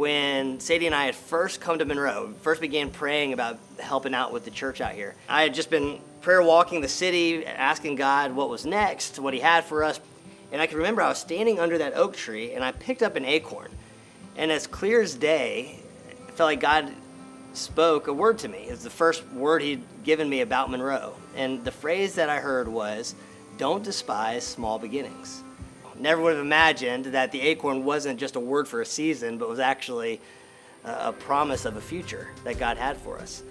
when Sadie and I had first come to Monroe, first began praying about helping out with the church out here. I had just been prayer walking the city, asking God what was next, what he had for us. And I can remember I was standing under that oak tree and I picked up an acorn. And as clear as day, I felt like God spoke a word to me. It was the first word he'd given me about Monroe. And the phrase that I heard was, "Don't despise small beginnings." Never would have imagined that the acorn wasn't just a word for a season, but was actually a promise of a future that God had for us.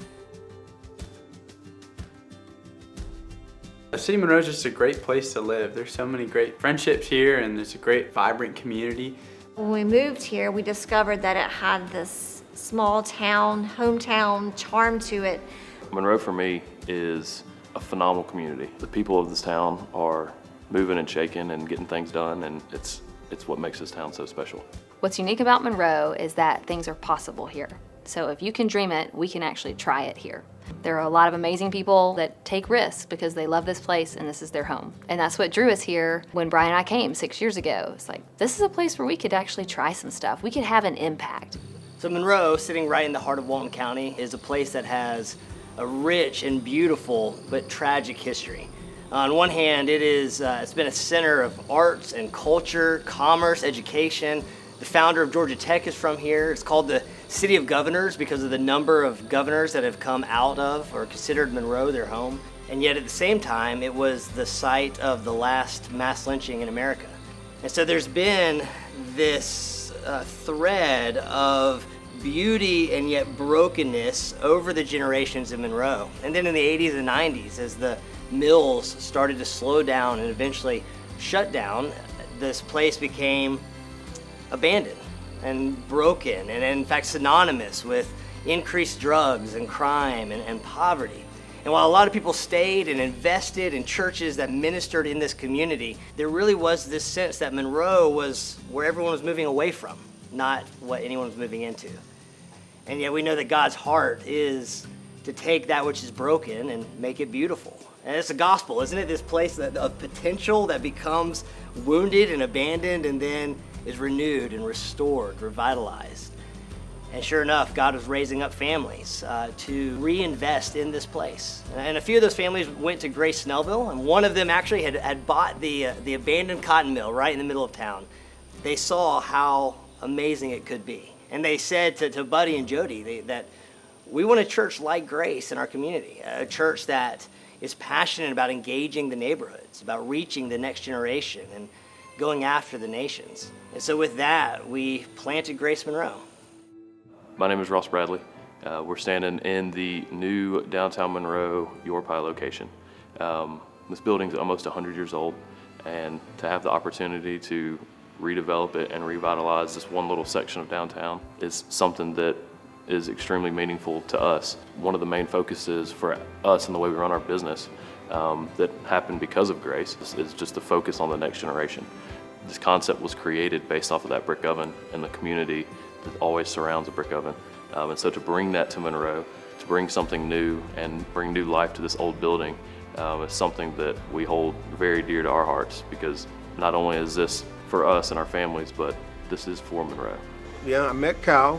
The city of Monroe is just a great place to live. There's so many great friendships here, and there's a great, vibrant community. When we moved here, we discovered that it had this small town, hometown charm to it. Monroe for me is a phenomenal community. The people of this town are moving and shaking and getting things done, and it's what makes this town so special. What's unique about Monroe is that things are possible here. So if you can dream it, we can actually try it here. There are a lot of amazing people that take risks because they love this place and this is their home. And that's what drew us here when Brian and I came 6 years ago. It's like, this is a place where we could actually try some stuff. We could have an impact. So Monroe, sitting right in the heart of Walton County, is a place that has a rich and beautiful but tragic history. On one hand, it's been a center of arts and culture, commerce, education. The founder of Georgia Tech is from here. It's called the City of Governors because of the number of governors that have come out of or considered Monroe their home. And yet at the same time, it was the site of the last mass lynching in America. And so there's been this thread of beauty and yet brokenness over the generations in Monroe. And then in the 80s and 90s, as the mills started to slow down and eventually shut down, this place became abandoned and broken, and in fact synonymous with increased drugs and crime and poverty. And while a lot of people stayed and invested in churches that ministered in this community, there really was this sense that Monroe was where everyone was moving away from, not what anyone was moving into. And yet we know that God's heart is to take that which is broken and make it beautiful. And it's the gospel, isn't it? This place of potential that becomes wounded and abandoned and then is renewed and restored, revitalized. And sure enough, God was raising up families to reinvest in this place. And a few of those families went to Grace Snellville, and one of them actually had bought the abandoned cotton mill right in the middle of town. They saw how amazing it could be. And they said to Buddy and Jody that we want a church like Grace in our community, a church that is passionate about engaging the neighborhoods, about reaching the next generation and going after the nations. And so with that, we planted Grace Monroe. My name is Ross Bradley. We're standing in the new downtown Monroe Yorpie location. This building's almost 100 years old, and to have the opportunity to redevelop it and revitalize this one little section of downtown is something that is extremely meaningful to us. One of the main focuses for us in the way we run our business that happened because of Grace is just the focus on the next generation. This concept was created based off of that brick oven and the community that always surrounds a brick oven. And so to bring that to Monroe, to bring something new and bring new life to this old building is something that we hold very dear to our hearts, because not only is this for us and our families, but this is for Monroe. Yeah, I met Kyle.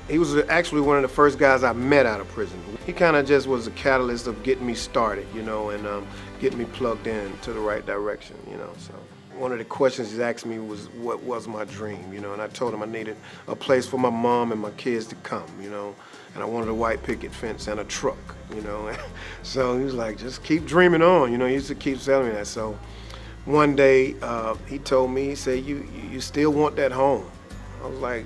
He was actually one of the first guys I met out of prison. He kind of just was a catalyst of getting me started, and getting me plugged in to the right direction, So one of the questions he asked me was, what was my dream, and I told him I needed a place for my mom and my kids to come, and I wanted a white picket fence and a truck, So he was like, just keep dreaming on, he used to keep telling me that. So one day he told me, he said, you still want that home? I was like,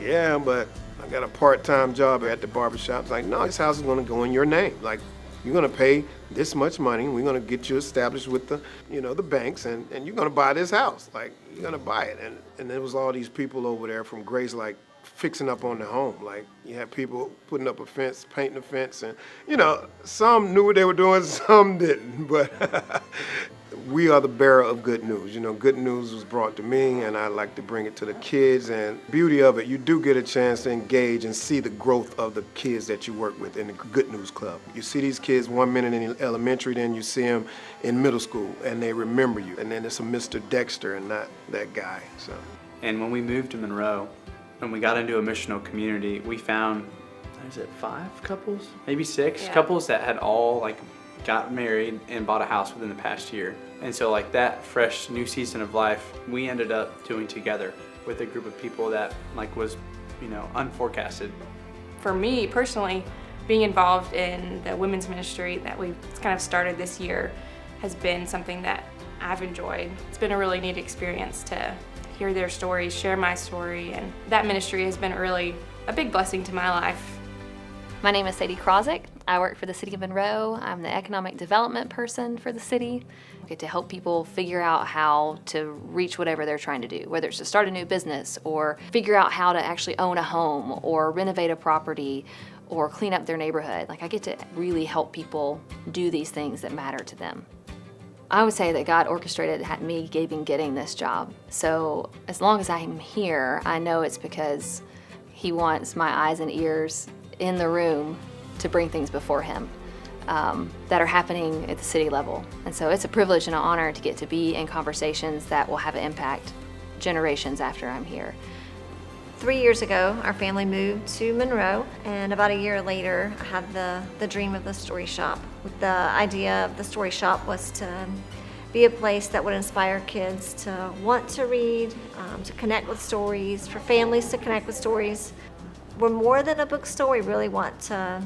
yeah, but I got a part-time job at the barbershop. It's like, no, this house is going to go in your name. Like, you're going to pay this much money. We're going to get you established with the, the banks, and you're going to buy this house. Like, you're going to buy it. And there was all these people over there from Grace, like, fixing up on the home. Like, you had people putting up a fence, painting the fence, and, some knew what they were doing, some didn't. But we are the bearer of good news. Good news was brought to me, and I like to bring it to the kids. And the beauty of it, you do get a chance to engage and see the growth of the kids that you work with in the Good News Club. You see these kids 1 minute in elementary, then you see them in middle school, and they remember you. And then it's a Mr. Dexter and not that guy. So. And when we moved to Monroe, When we got into a missional community, we found, is it 5 couples? Maybe 6 Yeah. couples that had all like got married and bought a house within the past year. And so like that fresh new season of life, we ended up doing together with a group of people that like was, unforecasted. For me personally, being involved in the women's ministry that we've kind of started this year has been something that I've enjoyed. It's been a really neat experience to hear their stories, share my story, and that ministry has been really a big blessing to my life. My name is Sadie Krozik. I work for the City of Monroe. I'm the economic development person for the city. I get to help people figure out how to reach whatever they're trying to do, whether it's to start a new business or figure out how to actually own a home or renovate a property or clean up their neighborhood. Like, I get to really help people do these things that matter to them. I would say that God orchestrated me getting this job. So as long as I'm here, I know it's because He wants my eyes and ears in the room to bring things before Him that are happening at the city level. And so it's a privilege and an honor to get to be in conversations that will have an impact generations after I'm here. 3 years ago, our family moved to Monroe, and about a year later, I had the dream of the story shop. The idea of the story shop was to be a place that would inspire kids to want to read, to connect with stories, for families to connect with stories. We're more than a bookstore. We really want to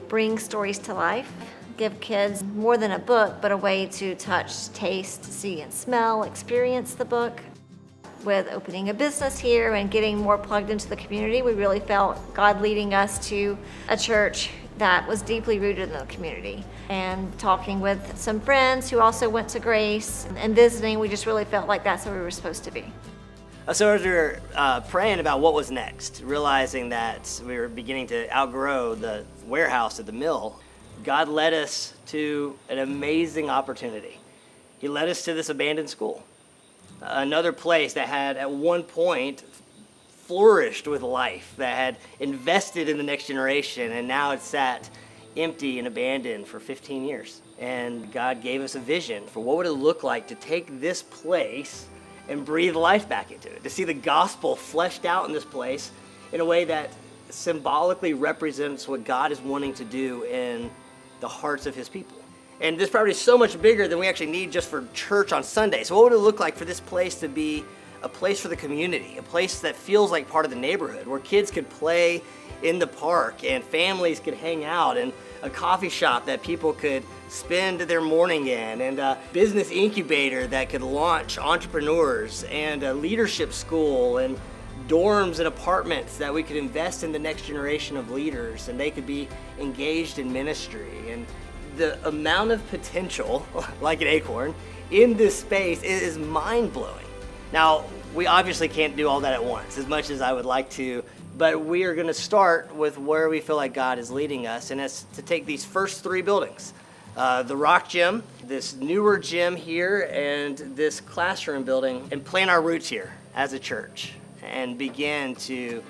bring stories to life, give kids more than a book, but a way to touch, taste, see, and smell, experience the book. With opening a business here and getting more plugged into the community, we really felt God leading us to a church that was deeply rooted in the community. And talking with some friends who also went to Grace and visiting, we just really felt like that's where we were supposed to be. So as we were praying about what was next, realizing that we were beginning to outgrow the warehouse at the mill, God led us to an amazing opportunity. He led us to this abandoned school, another place that had at one point flourished with life, that had invested in the next generation, and now it's sat empty and abandoned for 15 years. And God gave us a vision for what would it look like to take this place and breathe life back into it, to see the gospel fleshed out in this place in a way that symbolically represents what God is wanting to do in the hearts of His people. And this property is so much bigger than we actually need just for church on Sunday. So what would it look like for this place to be a place for the community, a place that feels like part of the neighborhood, where kids could play in the park and families could hang out, and a coffee shop that people could spend their morning in, and a business incubator that could launch entrepreneurs, and a leadership school, and dorms and apartments that we could invest in the next generation of leaders, and they could be engaged in ministry. And the amount of potential, like an Acorn, in this space is mind-blowing. Now, we obviously can't do all that at once, as much as I would like to, but we are going to start with where we feel like God is leading us, and it's to take these first 3 buildings, the Rock Gym, this newer gym here, and this classroom building, and plant our roots here as a church and begin to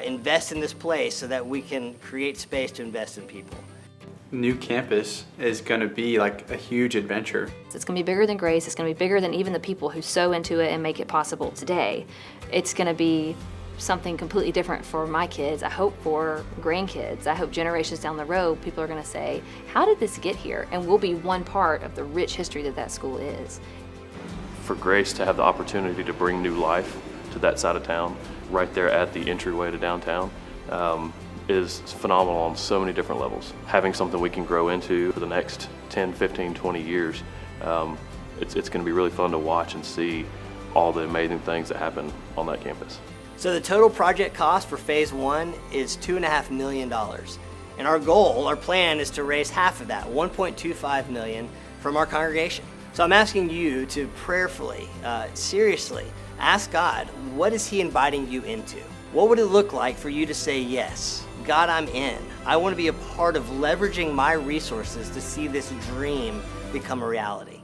invest in this place so that we can create space to invest in people. New campus is going to be like a huge adventure. It's going to be bigger than Grace. It's going to be bigger than even the people who sow into it and make it possible today. It's going to be something completely different for my kids. I hope for grandkids. I hope generations down the road, people are going to say, how did this get here? And we'll be one part of the rich history that that school is. For Grace to have the opportunity to bring new life to that side of town, right there at the entryway to downtown, is phenomenal on so many different levels. Having something we can grow into for the next 10, 15, 20 years, it's going to be really fun to watch and see all the amazing things that happen on that campus. So the total project cost for phase 1 is $2.5 million. And our goal, our plan, is to raise half of that, $1.25 million, from our congregation. So I'm asking you to prayerfully, seriously, ask God, what is He inviting you into? What would it look like for you to say yes? God, I'm in. I want to be a part of leveraging my resources to see this dream become a reality.